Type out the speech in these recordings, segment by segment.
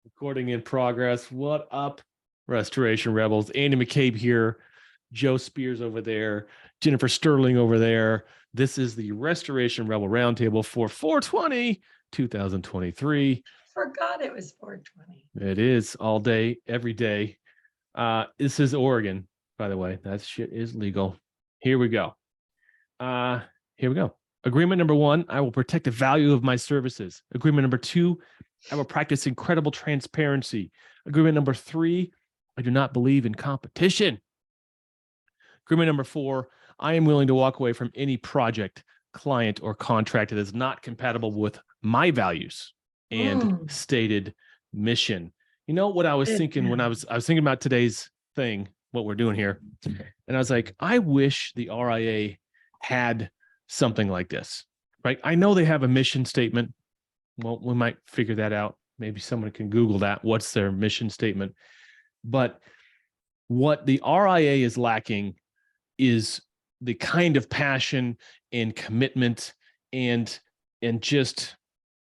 Recording in progress. What up, Restoration Rebels? Andy McCabe here, Joe Spears over there, Jennifer Sterling over there. This is the Restoration Rebel Roundtable for 4/20, 2023. Forgot it was 4/20. It is all day, every day. This is Oregon, by the way. That shit is legal. Here we go. Agreement number 1, I will protect the value of my services. Agreement number 2, I will practice incredible transparency. Agreement number 3, I do not believe in competition. Agreement number 4, I am willing to walk away from any project, client, or contract that is not compatible with my values and stated mission. You know what I was thinking when I was thinking about today's thing, what we're doing here, and I was like, I wish the RIA had something like this, right? I know they have a mission statement. Well, we might figure that out. Maybe someone can Google that. What's their mission statement? But what the RIA is lacking is the kind of passion and commitment and just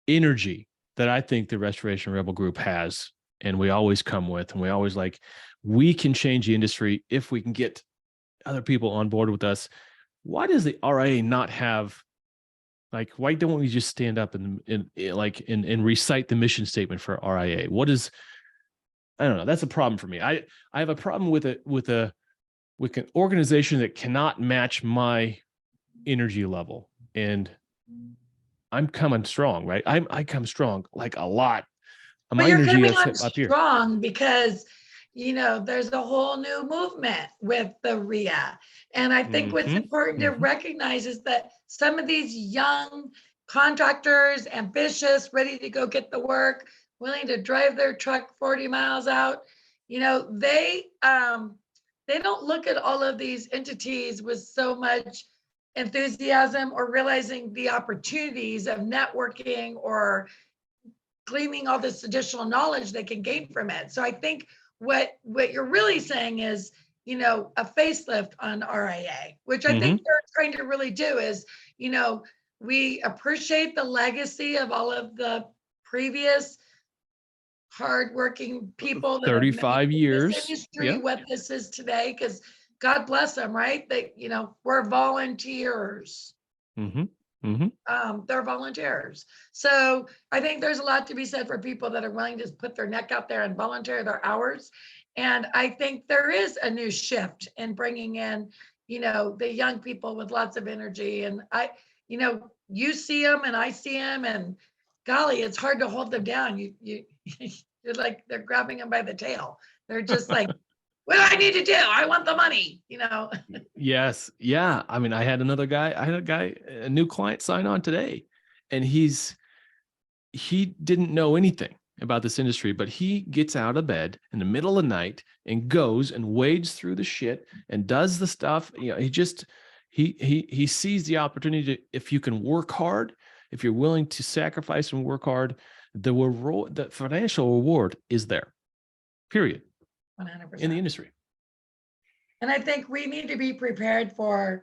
energy that I think the Restoration Rebel group has, and we always come with, and we always like, we can change the industry if we can get other people on board with us. Why does the RIA not have, like, why don't we just stand up and recite the mission statement for RIA? What is, I don't know. That's a problem for me. I have a problem with an organization that cannot match my energy level, and I'm coming strong, right? I come strong, like a lot. My energy is up here. Strong because, you know, there's a whole new movement with the RIA. And I think what's important to recognize is that some of these young contractors, ambitious, ready to go get the work, willing to drive their truck 40 miles out, you know, they don't look at all of these entities with so much enthusiasm or realizing the opportunities of networking or gleaning all this additional knowledge they can gain from it. So I think what you're really saying is, you know, a facelift on RIA, which I think they're trying to really do is, you know, we appreciate the legacy of all of the previous hardworking people that 35 years this industry, what this is today, because God bless them, right? They, you know, we're volunteers. They're volunteers. So I think there's a lot to be said for people that are willing to put their neck out there and volunteer their hours. And I think there is a new shift in bringing in, you know, the young people with lots of energy. And you know, you see them and I see them, and golly, it's hard to hold them down. You're like, they're grabbing them by the tail. They're just like, what do I need to do? I want the money, you know? Yes. Yeah. I mean, I had a new client sign on today, and he didn't know anything about this industry, but he gets out of bed in the middle of the night and goes and wades through the shit and does the stuff. You know, he sees the opportunity to, if you can work hard, if you're willing to sacrifice and work hard, the financial reward is there, period. 100%. In the industry. And I think we need to be prepared for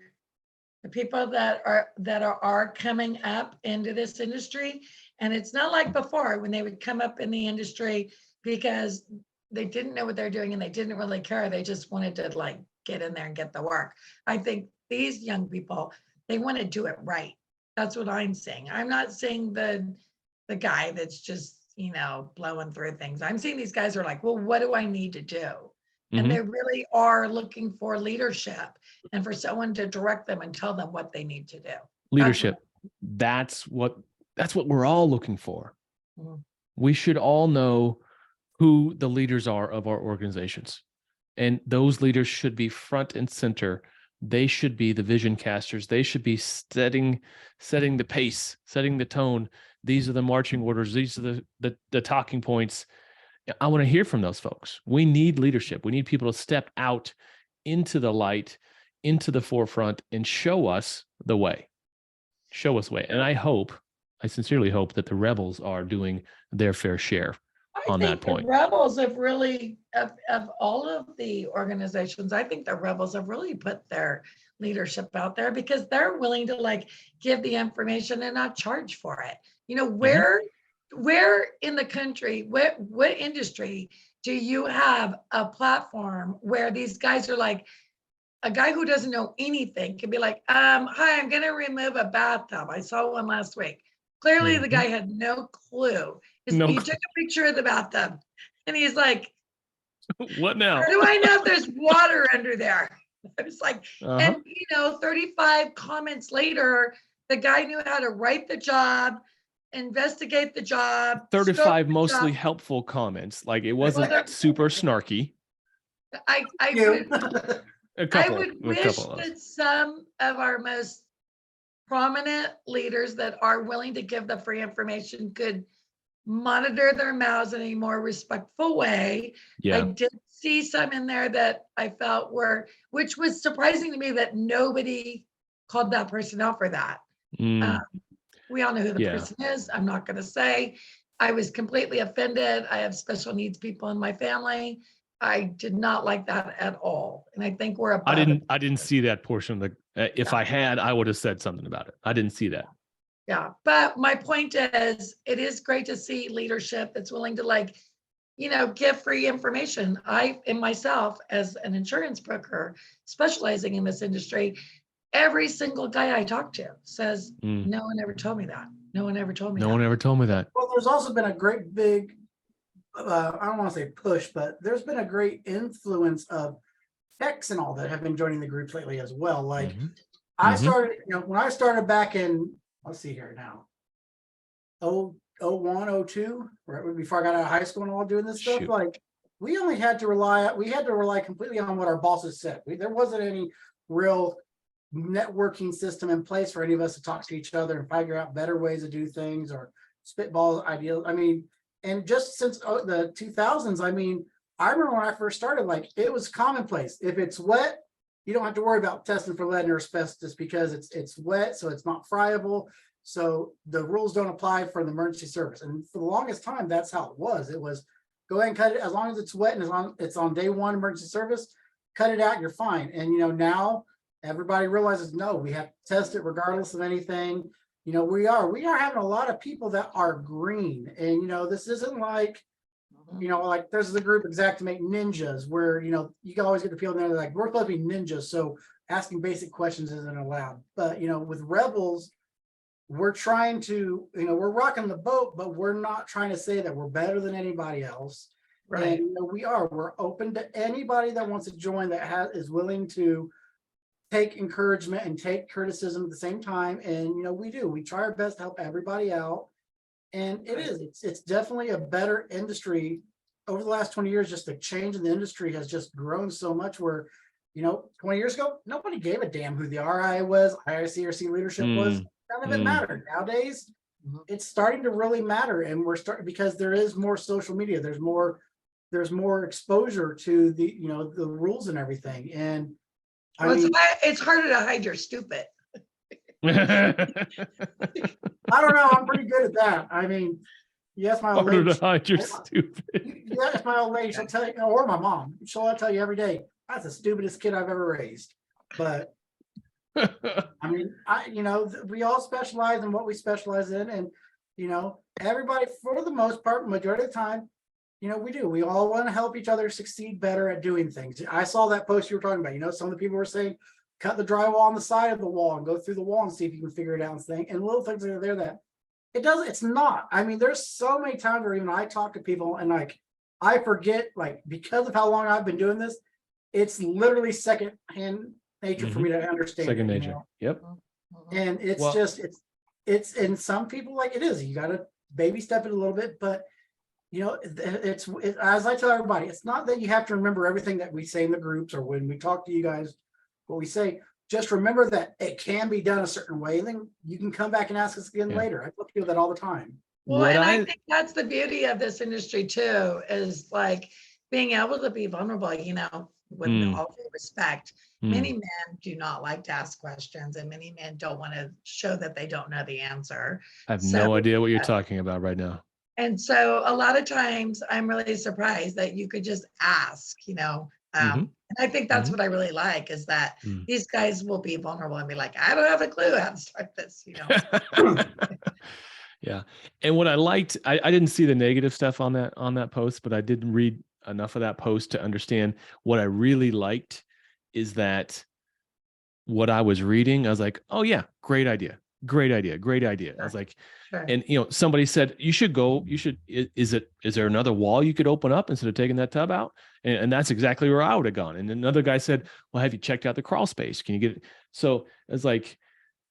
the people that are coming up into this industry. And it's not like before when they would come up in the industry because they didn't know what they're doing and they didn't really care. They just wanted to like get in there and get the work. I think these young people, they want to do it right. That's what I'm saying. I'm not saying the guy that's just, you know, blowing through things. I'm seeing these guys are like, well, what do I need to do? And they really are looking for leadership and for someone to direct them and tell them what they need to do. Leadership. That's what we're all looking for. We should all know who the leaders are of our organizations. And those leaders should be front and center. They should be the vision casters. They should be setting the pace, setting the tone. These are the marching orders. These are the talking points. I want to hear from those folks. We need leadership. We need people to step out into the light, into the forefront, and show us the way. Show us the way. And I sincerely hope that the rebels are doing their fair share on that point. The rebels have really, of all of the organizations, I think the rebels have really put their leadership out there because they're willing to like give the information and not charge for it. You know, where where in the country, what industry do you have a platform where these guys are like, a guy who doesn't know anything can be like, hi, I'm going to remove a bathtub. I saw one last week. Clearly the guy had no clue. He took a picture of the bathtub and he's like, what now? How do I know if there's water under there? I was like, and 35 comments later, the guy knew how to write the job, investigate the job. 35 mostly helpful comments. Like it wasn't super snarky. I would wish that some of our most prominent leaders that are willing to give the free information could monitor their mouths in a more respectful way. Yeah. I did see some in there that I felt which was surprising to me that nobody called that person out for that. We all know who the person is. I'm not going to say. I was completely offended. I have special needs people in my family. I did not like that at all. And I think we're above I didn't see that portion of the, if I had, I would have said something about it. I didn't see that. Yeah. But my point is, it is great to see leadership that's willing to give free information. In myself, as an insurance broker specializing in this industry, every single guy I talk to says, no one ever told me that. No one ever told me that. No one ever told me that. Well, there's also been a great big, I don't want to say push, but there's been a great influence of techs and all that have been joining the groups lately as well. Like I started, when I started back in, let's see here now, 01, 02, right before I got out of high school and all doing this stuff, like we had to rely completely on what our bosses said. There wasn't any real networking system in place for any of us to talk to each other and figure out better ways to do things or spitball ideas. I mean, and just since the 2000s, I mean, I remember when I first started, like it was commonplace. If it's wet, you don't have to worry about testing for lead or asbestos because it's wet, so it's not friable. So the rules don't apply for the emergency service. And for the longest time, that's how it was. It was go ahead and cut it as long as it's wet and it's on day one emergency service, cut it out, you're fine. And now everybody realizes, no, we have to test it regardless of anything. We are having a lot of people that are green. And, this isn't like, like there's the group Xactimate ninjas where, you can always get the people there that are like, we're supposed to be ninjas. So asking basic questions isn't allowed. But, with rebels, we're trying to, we're rocking the boat, but we're not trying to say that we're better than anybody else. Right. And, we're open to anybody that wants to join that is willing to take encouragement and take criticism at the same time. And, we try our best to help everybody out. And it's definitely a better industry over the last 20 years. Just the change in the industry has just grown so much where, 20 years ago, nobody gave a damn who the RIA was, IRCRC leadership was. None of it mattered. Nowadays, it's starting to really matter. And we're starting because there is more social media. There's more exposure to the, the rules and everything. And it's harder to hide your stupid. I don't know. I'm pretty good at that. I mean, yes, my old lady. You're stupid. Yes, my old lady. She'll tell you, or my mom. She'll tell you every day. That's the stupidest kid I've ever raised. But I mean, we all specialize in what we specialize in, and everybody, for the most part, majority of the time, we do. We all want to help each other succeed better at doing things. I saw that post you were talking about. Some of the people were saying, cut the drywall on the side of the wall and go through the wall and see if you can figure it out and little things that are there that it's not. I mean, there's so many times where even I talk to people and like, I forget, like, because of how long I've been doing this, it's literally second-hand nature for me to understand. Second nature. Yep. And it's in some people, like it is, you got to baby step it a little bit, but it's as I tell everybody, it's not that you have to remember everything that we say in the groups or when we talk to you guys, what we say. Just remember that it can be done a certain way, and then you can come back and ask us again later. I tell people that all the time. Well, I think that's the beauty of this industry too, is like being able to be vulnerable, with all due respect. Many men do not like to ask questions, and many men don't want to show that they don't know the answer. I have no idea what you're talking about right now. And so a lot of times I'm really surprised that you could just ask, and I think that's what I really like is that these guys will be vulnerable and be like, I don't have a clue how to start this, Yeah, Yeah. And what I liked, I didn't see the negative stuff on that post, but I did read enough of that post to understand what I really liked is that what I was reading, I was like, oh yeah, great idea. Great idea. Great idea. I was like, Sure. and somebody said, is there another wall you could open up instead of taking that tub out? And that's exactly where I would have gone. And another guy said, well, have you checked out the crawl space? Can you get it? So it's like,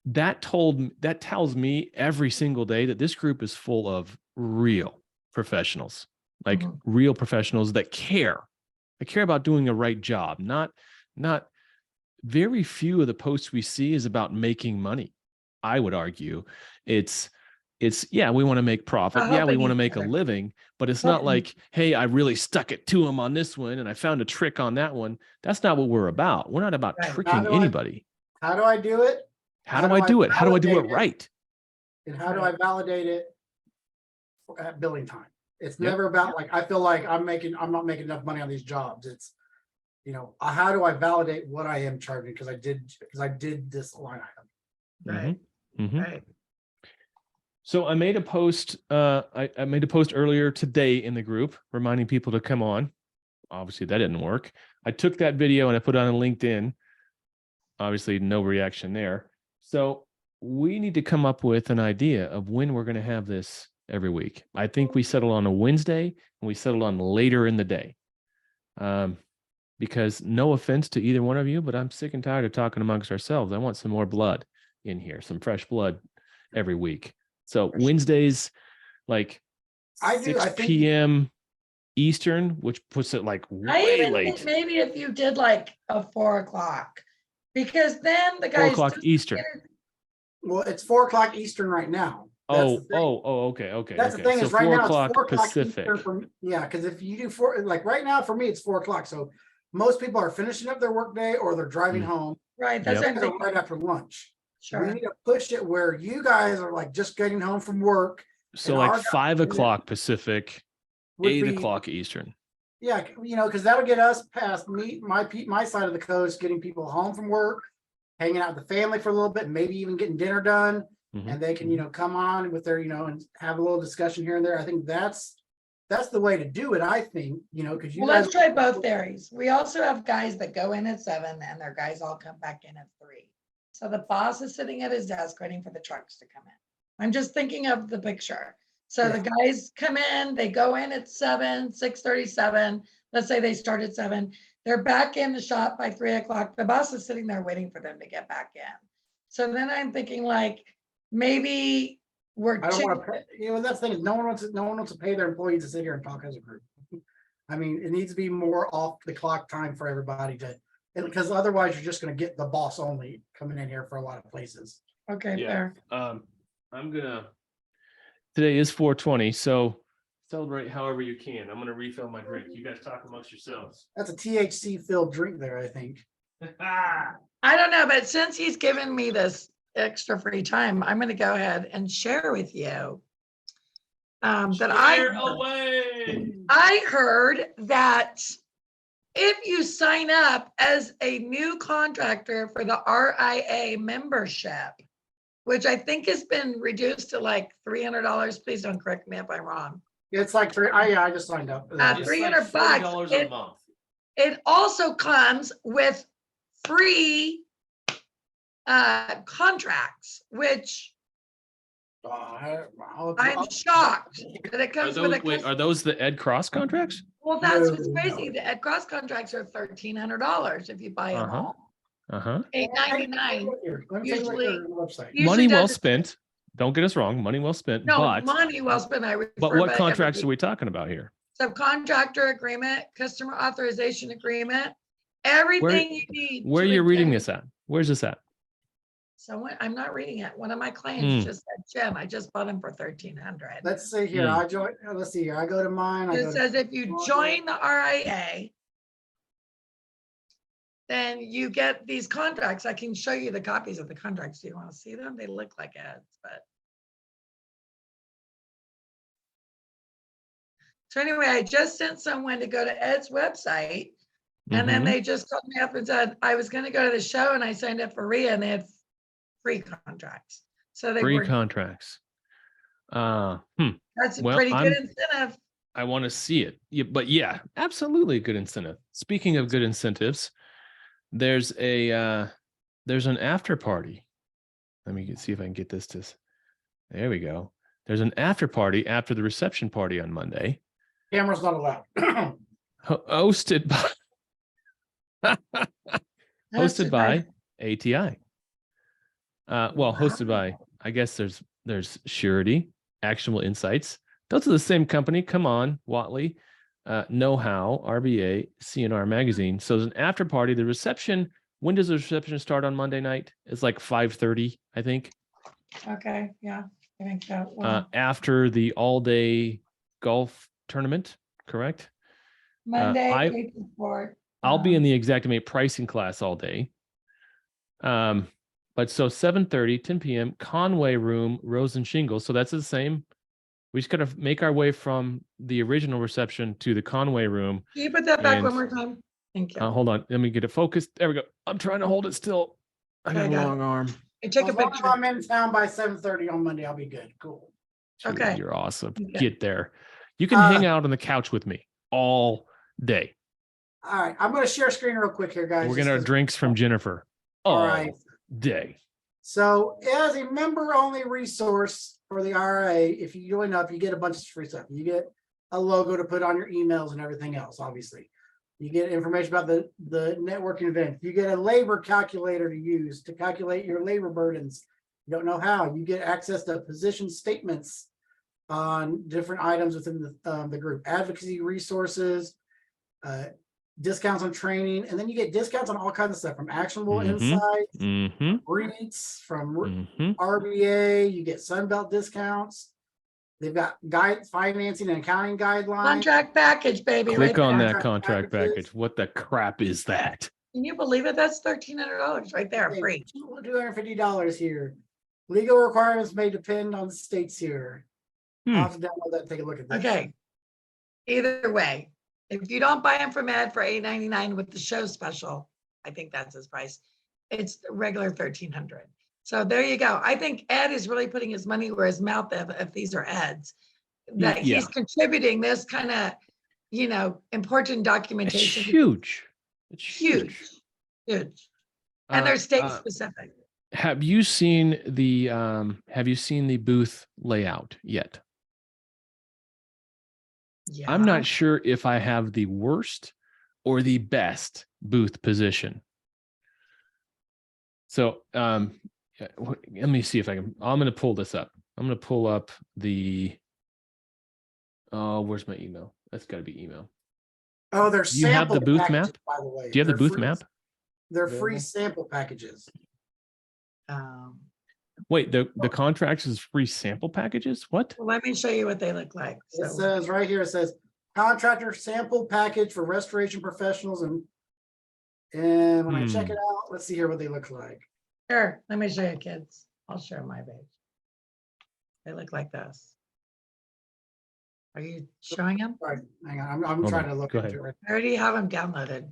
that tells me every single day that this group is full of real professionals, like real professionals that care. I care about doing a right job. Not very few of the posts we see is about making money. I would argue it's yeah, we want to make profit. Yeah, we want to make a living, but it's not like, hey, I really stuck it to them on this one and I found a trick on that one. That's not what we're about. We're not about tricking anybody. How do I do it? How do I do it? How do I do it right? And how do I validate it at billing time? It's never about like, I feel like I'm not making enough money on these jobs. It's, how do I validate what I am charging? Because I did this line item. Right. Right. So I made a post. I made a post earlier today in the group reminding people to come on. Obviously, that didn't work. I took that video and I put it on LinkedIn. Obviously, no reaction there. So we need to come up with an idea of when we're going to have this every week. I think we settled on a Wednesday and we settled on later in the day. Because no offense to either one of you, but I'm sick and tired of talking amongst ourselves. I want some more blood in here, some fresh blood every week. So Wednesdays, like 6 p.m. Eastern, which puts it like way late. Maybe if you did like a 4 o'clock, because then the guys 4 o'clock Eastern. Well, it's 4 o'clock Eastern right now. Okay. That's the thing so is right now it's 4 o'clock Pacific. Because if you do like right now for me it's 4 o'clock. So most people are finishing up their workday or they're driving home. Right. That's right after lunch. Sure. We need to push it where you guys are like just getting home from work. So like 5 o'clock Pacific, 8 o'clock Eastern. Yeah, because that'll get us past my side of the coast, getting people home from work, hanging out with the family for a little bit, maybe even getting dinner done. And they can, come on with their, and have a little discussion here and there. I think that's the way to do it. I think, because let's try both theories. We also have guys that go in at 7 and their guys all come back in at 3. So the boss is sitting at his desk waiting for the trucks to come in. I'm just thinking of the picture. So the guys come in, they go in at 7, 6:37. Let's say they start at 7. They're back in the shop by 3 o'clock. The boss is sitting there waiting for them to get back in. So then I'm thinking like, maybe we're. I don't want to pay, that's the thing is no one wants to pay their employees to sit here and talk as a group. I mean, it needs to be more off the clock time for everybody because otherwise you're just going to get the boss only coming in here for a lot of places. Okay, fair. Today is 420, so celebrate however you can. I'm gonna refill my drink. You guys talk amongst yourselves. That's a THC filled drink there, I think. I don't know, but since he's given me this extra free time, I'm going to go ahead and share with you that I heard that if you sign up as a new contractor for the RIA membership, which I think has been reduced to like $300, please don't correct me if I'm wrong. It's like I just signed up. $300 a month. It also comes with free contracts, which I'm shocked that it comes with a. Wait, are those the Ed Cross contracts? Well, that's what's crazy. The Ed Cross contracts are $1,300 if you buy them all. $899. Usually money well spent. Don't get us wrong, money well spent. No, but money well spent. But what contracts are we talking about here? Subcontractor agreement, customer authorization agreement, everything you need. Where are you reading this at? Where's this at? So I'm not reading it. One of my clients just said, Jim, I just bought them for $1,300. Let's see here. Let's see here. I go to mine. It says if you join the RIA, then you get these contracts. I can show you the copies of the contracts. Do you want to see them? They look like ads, but. So anyway, I just sent someone to go to Ed's website, and then they just called me up and said, I was going to go to the show and I signed up for RIA and they had free contracts. So they free contracts. That's a Well, pretty good incentive. I want to see it. Yeah, but yeah, absolutely a good incentive. Speaking of good incentives, there's an after party. Let me see if I can get this to. There we go. There's an after party after the reception party on Monday. Cameras not allowed. Hosted by ATI. Well, hosted by, I guess there's Surety, Actionable Insights. Those are the same company. Come on, Watley, Know-How, RBA, CNR Magazine. So there's an after party. The reception. When does the reception start on Monday night? It's like 5:30, I think. Okay, yeah, I think so. Well, After the all-day golf tournament, correct? Monday, 8 to 4. I'll be in the Xactimate pricing class all day. But so 7:30, 10 p.m., Conway Room, Rose and Shingles. So that's the same. We just got to make our way from the original reception to the Conway Room. Can you put that back one more time? Thank you. Hold on. Let me get it focused. There we go. I'm trying to hold it still. I got a long arm. I took a picture. If I'm in town by 7:30 on Monday, I'll be good. Cool. Okay. You're awesome. Okay. Get there. You can hang out on the couch with me all day. All right. I'm going to share screen real quick here, guys. We're going to have drinks from Jennifer all day. So as a member-only resource for the RIA, if you join up, you get a bunch of free stuff. You get a logo to put on your emails and everything else, obviously. You get information about the networking event. You get a labor calculator to use to calculate your labor burdens. You don't know how. You get access to position statements on different items within the group. Advocacy resources, discounts on training, and then you get discounts on all kinds of stuff from Actionable Insights, REITs, from RBA. You get Sunbelt discounts. They've got financing and accounting guidelines. Contract package, baby. Click on that contract package. What the crap is that? Can you believe it? That's $1,300 right there, free. $250 here. Legal requirements may depend on the states here. I'll have to download that and take a look at that. Okay. Either way, if you don't buy them from Ed for $8.99 with the show special, I think that's his price. It's the regular $1,300. So there you go. I think Ed is really putting his money where his mouth is if these are Ed's. That he's contributing this kind of, important documentation. It's huge. It's huge. And they're state specific. Have you seen the booth layout yet? Yeah. I'm not sure if I have the worst or the best booth position. So let me see if I can. I'm going to pull this up. I'm going to pull up the. Oh, where's my email? That's got to be email. Oh, there's. Do you have the booth map? By the way, do you have the booth map? They're free sample packages. Wait, the contracts is free sample packages? What? Well, let me show you what they look like. So. It says right here. It says contractor sample package for restoration professionals, and when I check it out, let's see here what they look like. Sure, let me show you, kids. I'll share my page. They look like this. Are you showing them? Right, hang on. I'm trying to look into it. Right. I already have them downloaded.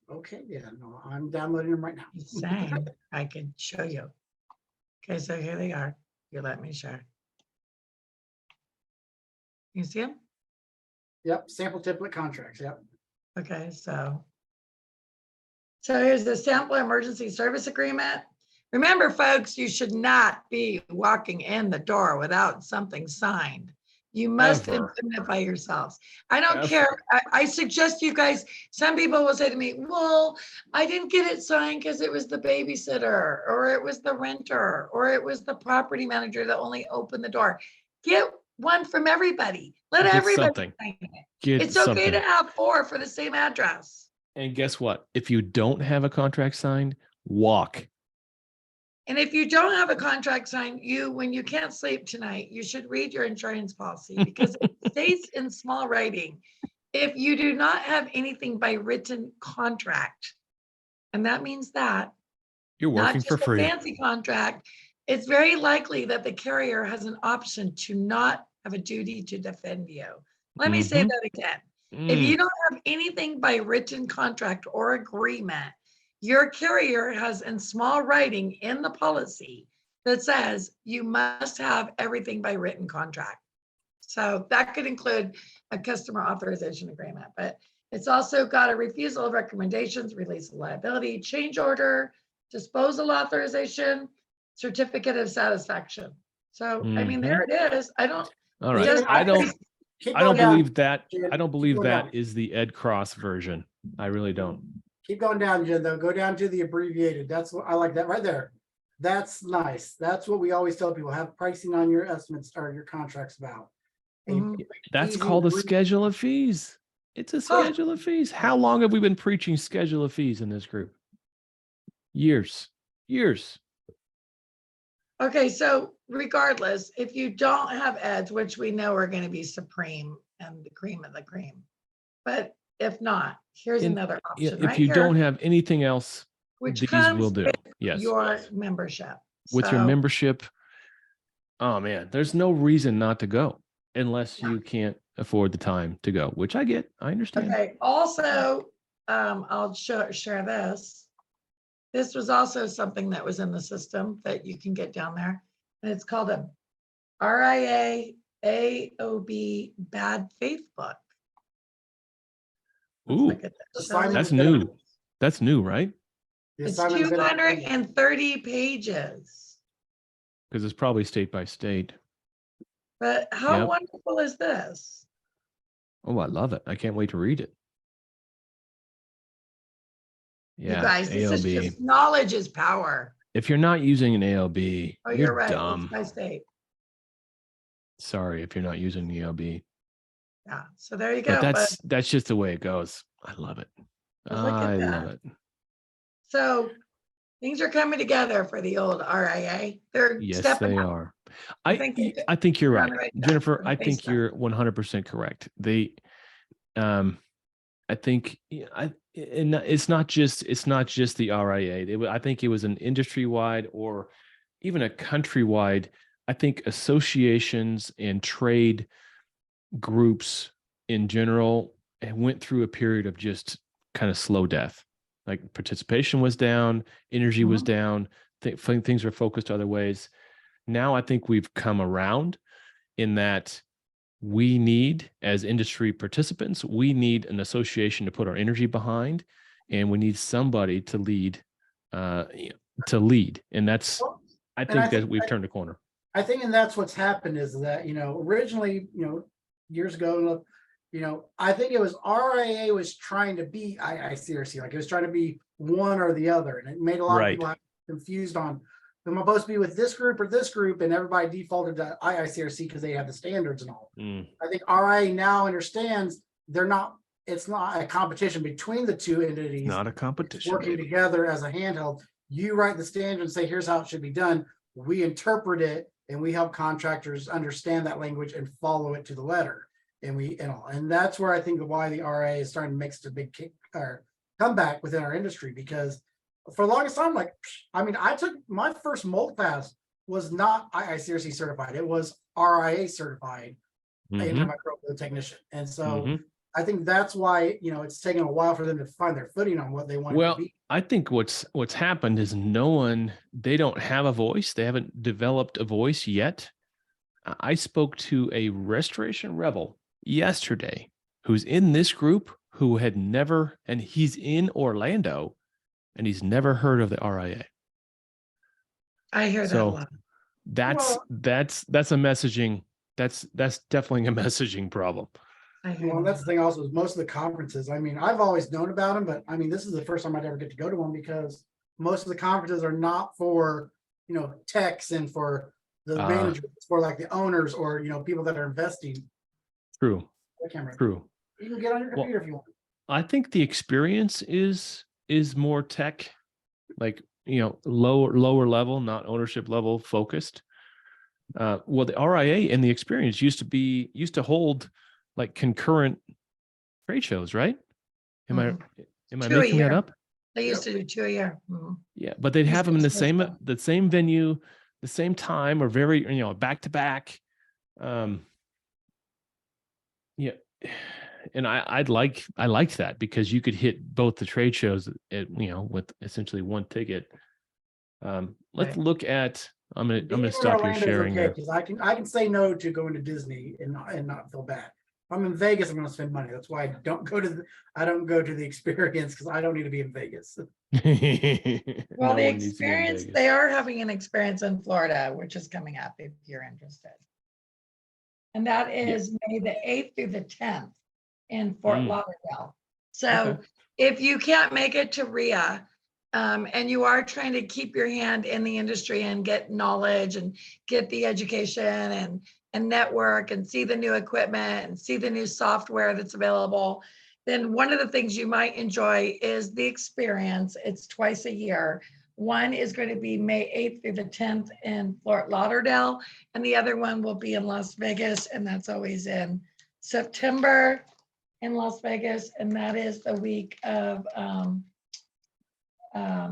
Okay, yeah, no, I'm downloading them right now. Saying I can show you. Okay, so here they are. You let me share. You see them? Yep, sample template contracts. Yep. Okay, so here's the sample emergency service agreement. Remember, folks, you should not be walking in the door without something signed. You must indemnify yourselves. I don't care. I suggest you guys, some people will say to me, well, I didn't get it signed because it was the babysitter, or it was the renter, or it was the property manager that only opened the door. Get one from everybody. Let everybody sign it. It's okay to have 4 for the same address. And guess what? If you don't have a contract signed, walk. And if you don't have a contract signed, when you can't sleep tonight, you should read your insurance policy because it states in small writing, if you do not have anything by written contract, and that means that you're working for free. Not just a fancy contract, it's very likely that the carrier has an option to not have a duty to defend you. Let me say that again. If you don't have anything by written contract or agreement, your carrier has in small writing in the policy that says you must have everything by written contract. So that could include a customer authorization agreement, but it's also got a refusal of recommendations, release of liability, change order, disposal authorization, certificate of satisfaction. So, I mean, there it is. I don't. All right. just- I don't believe that. Jen, I don't keep believe going that down. is the Ed Cross version. I really don't. Keep going down, Jen, though. Go down to the abbreviated. That's what I like that right there. That's nice. That's what we always tell people, have pricing on your estimates or your contracts about. And Mhm. That's easy called to a read. schedule of fees. It's a schedule of fees. How long have we been preaching schedule of fees in this group? Years. Okay, so regardless, if you don't have eds, which we know are going to be supreme and the cream of the cream, but if not, here's another option If right you here, don't have anything else, which these comes will do. with Yes. your membership. With your So, membership, oh man, there's no reason not to go unless you can't afford the time to go, which I get. I understand. okay, also, I'll share this. This was also something that was in the system that you can get down there. And it's called a RIA AOB bad faith book. Let's Ooh, look at that. Show Assignment that's me. new. That's new, right? The It's assignment's gonna- 230 pages. Because it's probably state by state. But how Yep. wonderful is this? Oh, I love it. I can't wait to read it. Yeah, You guys, this is ALB. just knowledge is power. If you're not using an ALB, Oh, you're you're right. dumb. It's by state. Sorry if you're not using the ALB. Yeah. So there you go. But that's just the way it goes. I love it. But look at I that. love it. So things are coming together for the old RIA. They're Yes, stepping they up. are. I think I think you're they're on right, the right track. Jennifer. They're I the think base you're 100% correct. I think and it's not just the RIA. I think it was an industry-wide or even a countrywide. I think associations and trade groups in general went through a period of just kind of slow death. Like participation was down, energy was down, things were focused other ways. Now I think we've come around in that we need, as industry participants, we need an association to put our energy behind, and we need somebody to lead. And that's, I think that we've turned a corner. I think, and that's what's happened is that, originally, years ago, I think it was RIA was trying to be IICRC, like it was trying to be one or the other. And it made a lot of people confused on, am I supposed to be with this group or this group? And everybody defaulted to IICRC because they have the standards and all. I think RIA now understands it's not a competition between the two entities. Not a competition. It's working together as a handheld. You write the standard and say, here's how it should be done. We interpret it and we help contractors understand that language and follow it to the letter. And that's where I think why the RIA is starting to make such a big comeback within our industry, because for the longest time, I took my first mold pass was not IICRC certified. It was RIA certified antimicrobial technician. And so I think that's why, it's taken a while for them to find their footing on what they want to be. I think what's happened is they don't have a voice. They haven't developed a voice yet. I spoke to a restoration rebel yesterday who's in this group who had never, and he's in Orlando and he's never heard of the RIA. I hear that a lot. That's a messaging. That's definitely a messaging problem. That's the thing also is most of the conferences, I've always known about them, but this is the first time I'd ever get to go to one, because most of the conferences are not for, techs and for the managers, it's for like the owners or, people that are investing. True. True. You can get on your computer if you want. I think the experience is more tech, like, lower level, not ownership level focused. The RIA and the experience used to hold like concurrent trade shows, right? Am I making that up? They used to do 2 a year. Yeah, but they'd have them in the same venue, the same time, or very, back to back. Yeah. And I liked that because you could hit both the trade shows with essentially one ticket. Let's look at, I'm gonna Being in stop your Orlando is sharing okay there. because I can say no to going to Disney and not feel bad. If I'm in Vegas, I'm going to spend money. That's why I don't go to the experience because I don't need to be in Vegas. Well, No the one needs to be in experience, Vegas. they are having an experience in Florida, which is coming up if you're interested. And that is May the 8th through the 10th in Fort Lauderdale. So Okay. if you can't make it to RIA, and you are trying to keep your hand in the industry and get knowledge and get the education and network and see the new equipment and see the new software that's available, then one of the things you might enjoy is the experience. It's twice a year. One is going to be May 8th through the 10th in Fort Lauderdale, and the other one will be in Las Vegas, and that's always in September in Las Vegas, and that is the week of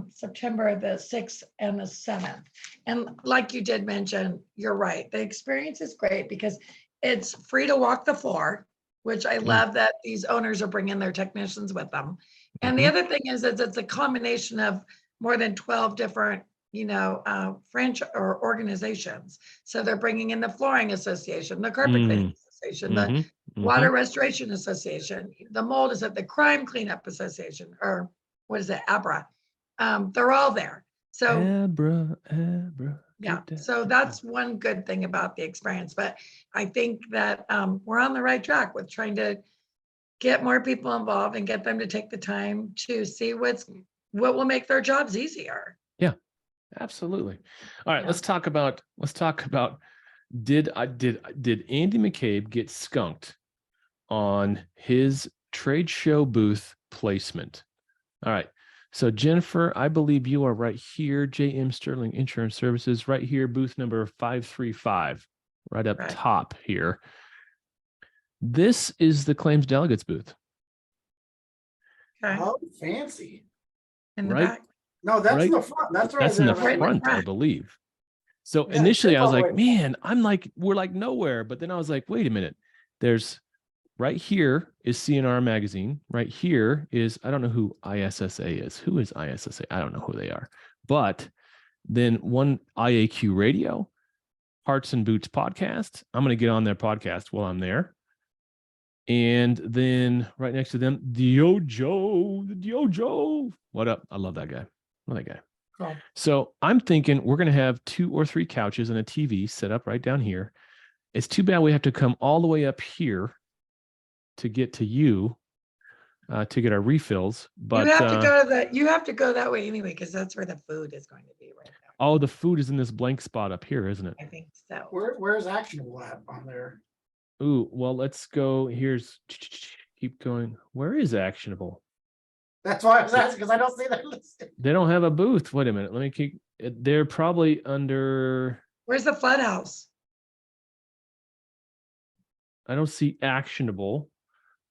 September the 6th and the 7th. And like you did mention, you're right. The experience is great because it's free to walk the floor, which I love that these owners are bringing their technicians with them. And the other thing is it's a combination of more than 12 different, franchise or organizations. So they're bringing in the Flooring Association, the Carpet Cleaning Association, the Water Restoration Association, the Mold is at the Crime Cleanup Association, or what is it, APPRA. They're all there. So Abra. yeah, so that's one good thing about the experience. But I think that we're on the right track with trying to get more people involved and get them to take the time to see what will make their jobs easier. Yeah, absolutely. All right, let's talk about did Andy McCabe get skunked on his trade show booth placement? All right. So Jennifer, I believe you are right here. JM Sterling Insurance Services, right here, booth number 535, right up top here. This is the Claims Delegates booth. Okay. Oh, fancy. In the back. No, that's in the front. That's right. That's in the Right in the front, I front. believe. So Yeah, initially I was all the like, way. man, we're like nowhere. But then I was like, wait a minute. There's right here is CNR magazine. Right here is, I don't know who ISSA is. Who is ISSA? I don't know who they are. But then one IAQ radio, Hearts and Boots podcast. I'm going to get on their podcast while I'm there. And then right next to them, the Diojo. What up? I love that guy. Love that guy. Cool. So I'm thinking we're going to have 2 or 3 couches and a TV set up right down here. It's too bad we have to come all the way up here to get to you, to get our refills. But you have to go that way anyway, because that's where the food is going to be right now. oh, the food is in this blank spot up here, isn't it? I think so. Where's Actionable at on there? Ooh, well, let's go. Keep going. Where is Actionable? That's why I was asking, because I don't see that listed. They don't have a booth. Wait a minute. Let me keep. They're probably under. Where's the flood house? I don't see Actionable.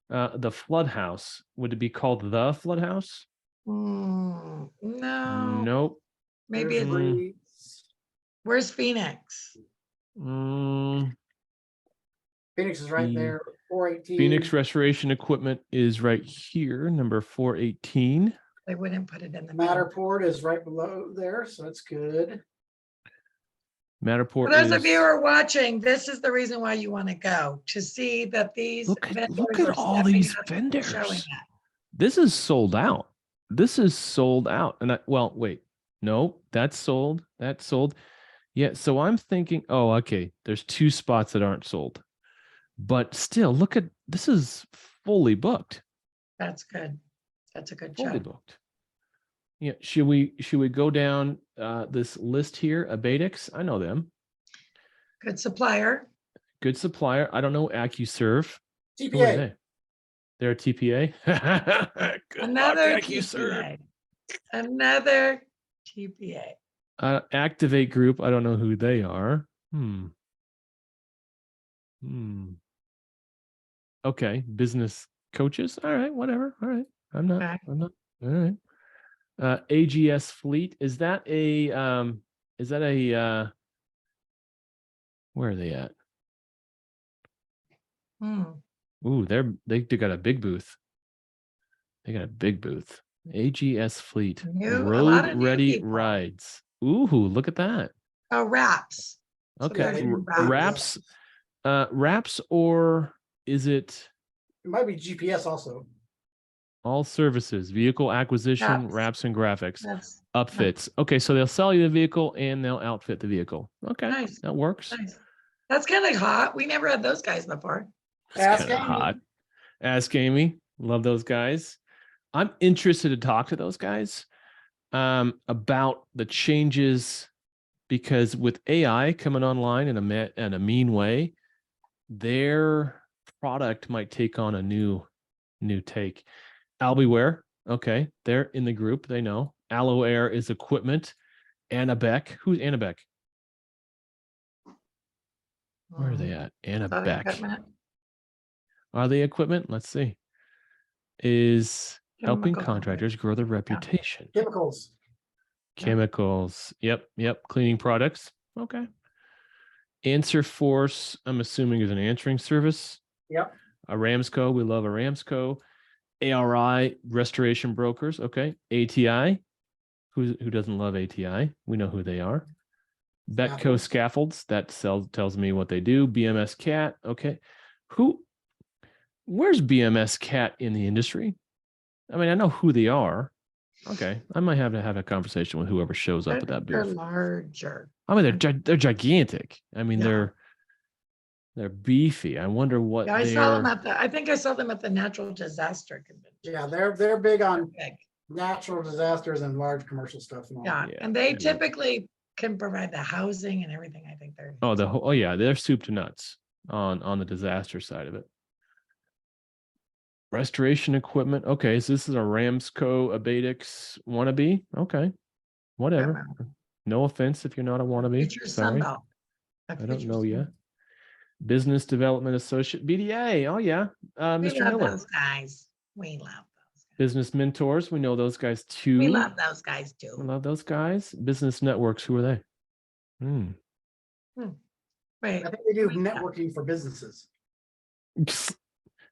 The Flood House. Would it be called the Flood House? No. Nope. Maybe it's. Where's Phoenix? Phoenix is right there. 418. Phoenix Restoration Equipment is right here, number 418. They wouldn't put it in the Matterport is right below there, so that's good. Matterport. For those of you who are watching, this is the reason why you want to go, to see that these look at all these vendors. This is sold out. This is sold out. And wait, no, that's sold. That's sold. Yeah. So I'm thinking, oh, okay. There's 2 spots that aren't sold, but still look at, this is fully booked. That's good. That's a good Fully job. booked. Yeah. Should we go down this list here? Abadix. I know them. Good supplier. Good supplier. I don't know AccuServe. TPA. Who are they? They're a TPA. Another TPA. Another TPA. Activate Group. I don't know who they are. Okay. Business coaches. All right. Whatever. All right. I'm not. All right. AGS Fleet. Is that a where are they at? Ooh, they got a big booth. They got a big booth. AGS Fleet. Road Ready Rides. Ooh, look at that. wraps. So Okay, they're doing wraps, wraps, or is it It might be GPS also. all services, vehicle acquisition, Wraps. wraps and graphics, That's upfits? Okay, so they'll sell you the vehicle and they'll outfit the vehicle. Okay, nice. that works. Nice. That's kind of hot. We never had those guys before. That's Ask kind of Amy. hot. Ask Amy. Love those guys. I'm interested to talk to those guys about the changes, because with AI coming online in a mean way, their product might take on a new take. Albeware, okay, they're in the group. They know. Aloe Air is equipment. Anna Beck. Who's Anna Beck? Where are they at? Anna That Beck. equipment. Are they equipment? Let's see. Is helping Chemical. contractors grow their reputation. Chemicals. Chemicals. Yep. Cleaning products. Okay. Answer Force, I'm assuming, is an answering service. Yep. Aramco, we love Aramco. ARI, restoration brokers. Okay. ATI, who doesn't love ATI? We know who they are. Betco Scaffolds, that tells me what they do. BMS Cat. Okay. Where's BMS Cat in the industry? I mean, I know who they are. Okay. I might have to have a conversation with whoever shows up at that They're booth. larger. I mean, they're gigantic. I mean, Yeah. they're beefy. I wonder what Yeah, I think I saw them at the natural disaster convention. Yeah, they're big on Big. natural disasters and large commercial stuff and all. Yeah, Yeah, and they yeah. typically can provide the housing and everything. I think they're. Oh yeah, they're soup to nuts on the disaster side of it. Restoration equipment. Okay, so this is a Ramsco Abadix wannabe. Okay, whatever. No offense if you're not a wannabe. Future Sorry, Sunbelt. I don't know you. Business Development Associate, BDA. Oh yeah, We Mr. love Miller. those guys. We love those guys. Business Mentors. We know those guys too. We love those guys We too. love those guys. Business Networks. Who are they? Wait, I think they do networking for businesses.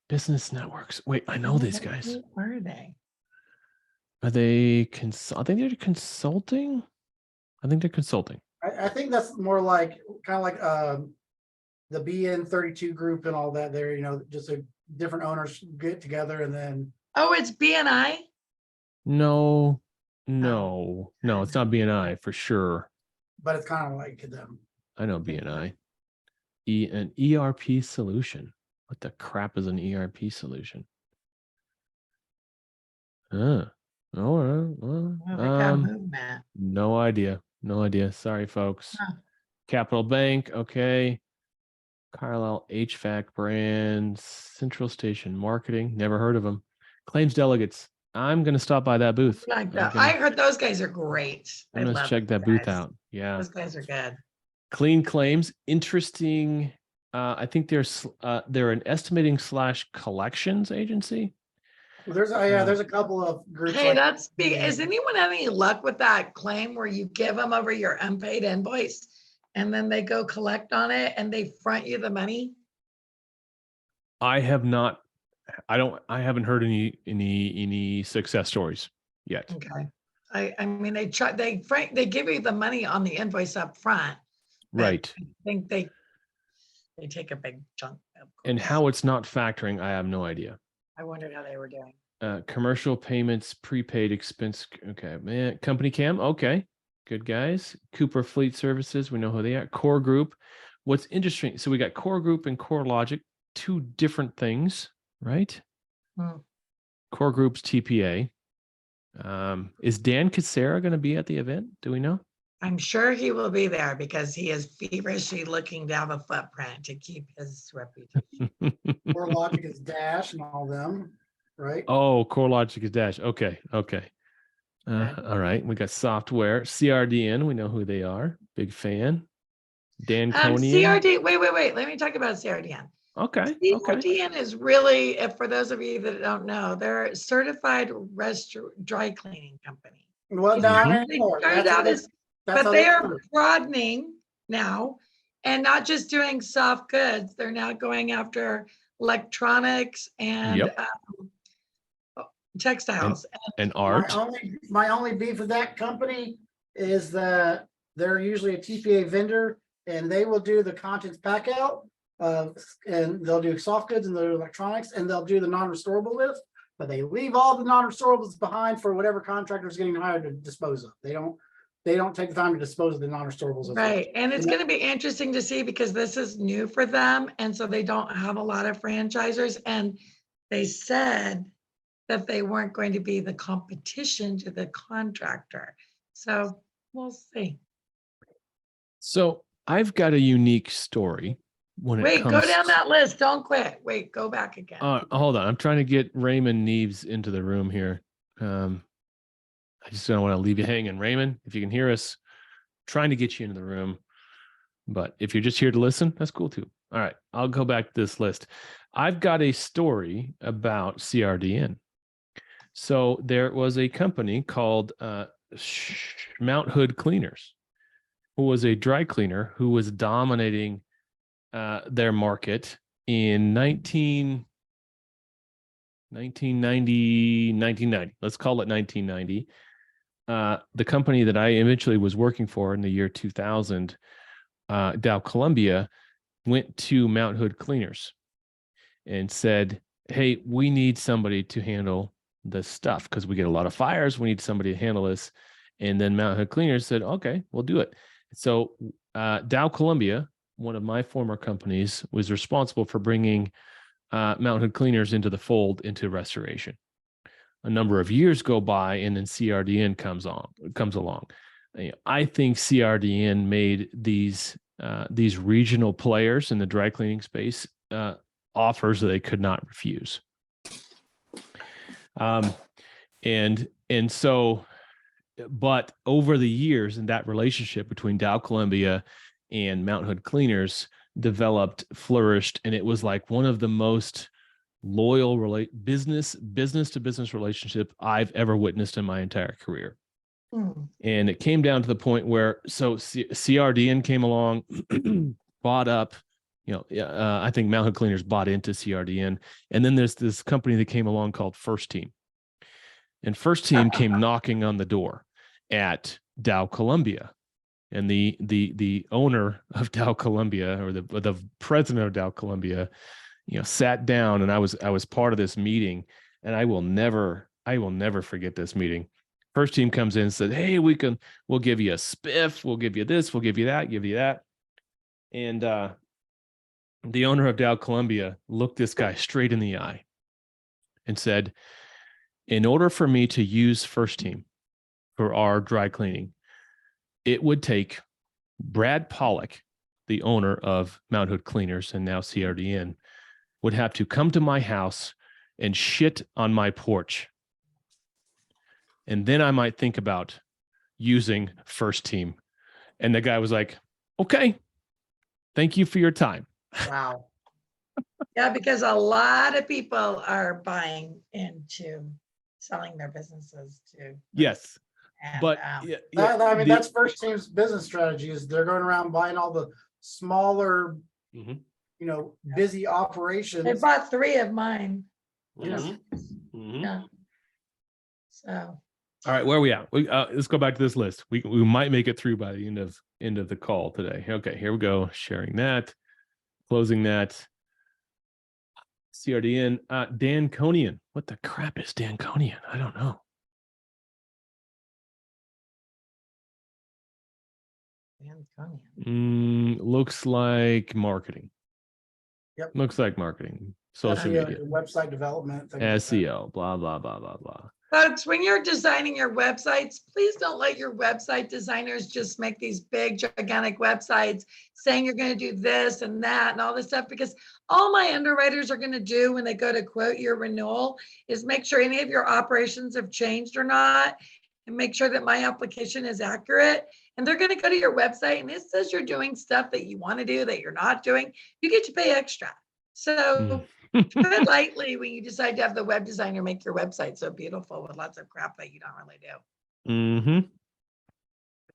Business Networks. Wait, I know these guys. Who are they? Are they I think they're consulting. I think they're consulting. I think that's more like kind of like the BN32 group and all that. There, just different owners get together and then. Oh, it's BNI. No, it's not BNI for sure. But it's kind of like them. I know BNI. An ERP solution. What the crap is an ERP solution? All right. Well, no idea. Sorry, folks. Capital Bank. Okay. Carlisle HVAC brands. Central Station Marketing. Never heard of them. Claims Delegates. I'm going to stop by that booth. Like that. I heard those guys are great. I'm going to check that booth out. Yeah. Those guys are good. Clean Claims. Interesting. I think they're an estimating / collections agency. Well, there's a couple of groups. Hey, that's big. Is anyone having any luck with that claim where you give them over your unpaid invoice and then they go collect on it and they front you the money? I have not. I haven't heard any success stories yet. Okay. I mean, they give you the money on the invoice up front. Right. I think they take a big chunk. And how it's not factoring, I have no idea. I wondered how they were doing. Commercial payments, prepaid expense. Okay, man. Company Cam. Okay, good guys. Cooper Fleet Services. We know who they are. Core Group. What's interesting? So we got Core Group and Core Logic, two different things, right? Core Group's TPA. Is Dan Casera going to be at the event? Do we know? I'm sure he will be there because he is feverishly looking to have a footprint to keep his reputation. Core Logic is Dash and all them, right? Oh, Core Logic is Dash. Okay. All right. We got software. CRDN. We know who they are. Big fan. Dan Conian. CRD. Wait. Let me talk about CRDN. Okay. CRDN is really, for those of you that don't know, they're a certified dry cleaning company. Well, not anymore. But they are broadening now and not just doing soft goods. They're now going after electronics and textiles and art. My only beef with that company is that they're usually a TPA vendor, and they will do the contents pack out, and they'll do soft goods and they'll do electronics, and they'll do the non-restorable list, but they leave all the non-restorables behind for whatever contractor is getting hired to dispose of. They don't take the time to dispose of the non-restorables. Right. And it's going to be interesting to see because this is new for them. And so they don't have a lot of franchisors. And they said that they weren't going to be the competition to the contractor. So we'll see. So I've got a unique story when it comes. Wait, go down that list. Don't quit. Wait, go back again. Hold on. I'm trying to get Raymond Neves into the room here. I just don't want to leave you hanging. Raymond, if you can hear us, trying to get you into the room. But if you're just here to listen, that's cool too. All right, I'll go back to this list. I've got a story about CRDN. So there was a company called Mount Hood Cleaners, who was a dry cleaner who was dominating their market in 1990. Let's call it 1990. The company that I eventually was working for in the year 2000, Dow Columbia, went to Mount Hood Cleaners and said, hey, we need somebody to handle this stuff because we get a lot of fires. We need somebody to handle this. And then Mount Hood Cleaners said, okay, we'll do it. So Dow Columbia, one of my former companies, was responsible for bringing Mount Hood Cleaners into the fold into restoration. A number of years go by, and then CRDN comes along. I think CRDN made these regional players in the dry cleaning space offers that they could not refuse. But over the years, in that relationship between Dow Columbia and Mount Hood Cleaners developed, flourished, and it was like one of the most loyal business to business relationship I've ever witnessed in my entire career. And it came down to the point where CRDN came along, bought up, I think Mount Hood Cleaners bought into CRDN, and then there's this company that came along called First Team, and First Team came knocking on the door at Dow Columbia. And the owner of Dow Columbia, or the president of Dow Columbia, sat down, and I was part of this meeting, and I will never forget this meeting. First Team comes in and said, hey, we'll give you a spiff, we'll give you this, we'll give you that. And the owner of Dow Columbia looked this guy straight in the eye and said, in order for me to use First Team for our dry cleaning, it would take Brad Pollock, the owner of Mount Hood Cleaners and now CRDN, would have to come to my house and shit on my porch. And then I might think about using First Team. And the guy was like, okay, thank you for your time. Wow. Yeah, because a lot of people are buying into selling their businesses to. Yes. And, But that's First Team's business strategy is they're going around buying all the smaller, busy operations. they bought 3 of mine. Yes. Yeah. So. All right, where are we at? Let's go back to this list. We might make it through by the end of the call today. Okay, here we go. Sharing that, closing that. CRDN, Danconian. What the crap is Danconian? I don't know. Looks like marketing. Yep. Looks like marketing. Social media. Website development. SEO, blah, blah, blah, blah, blah. Folks, when you're designing your websites, please don't let your website designers just make these big, gigantic websites saying you're going to do this and that and all this stuff, because all my underwriters are going to do when they go to quote your renewal is make sure any of your operations have changed or not, and make sure that my application is accurate. And they're going to go to your website and it says you're doing stuff that you want to do that you're not doing. You get to pay extra. So tread lightly when you decide to have the web designer make your website so beautiful with lots of crap that you don't really do.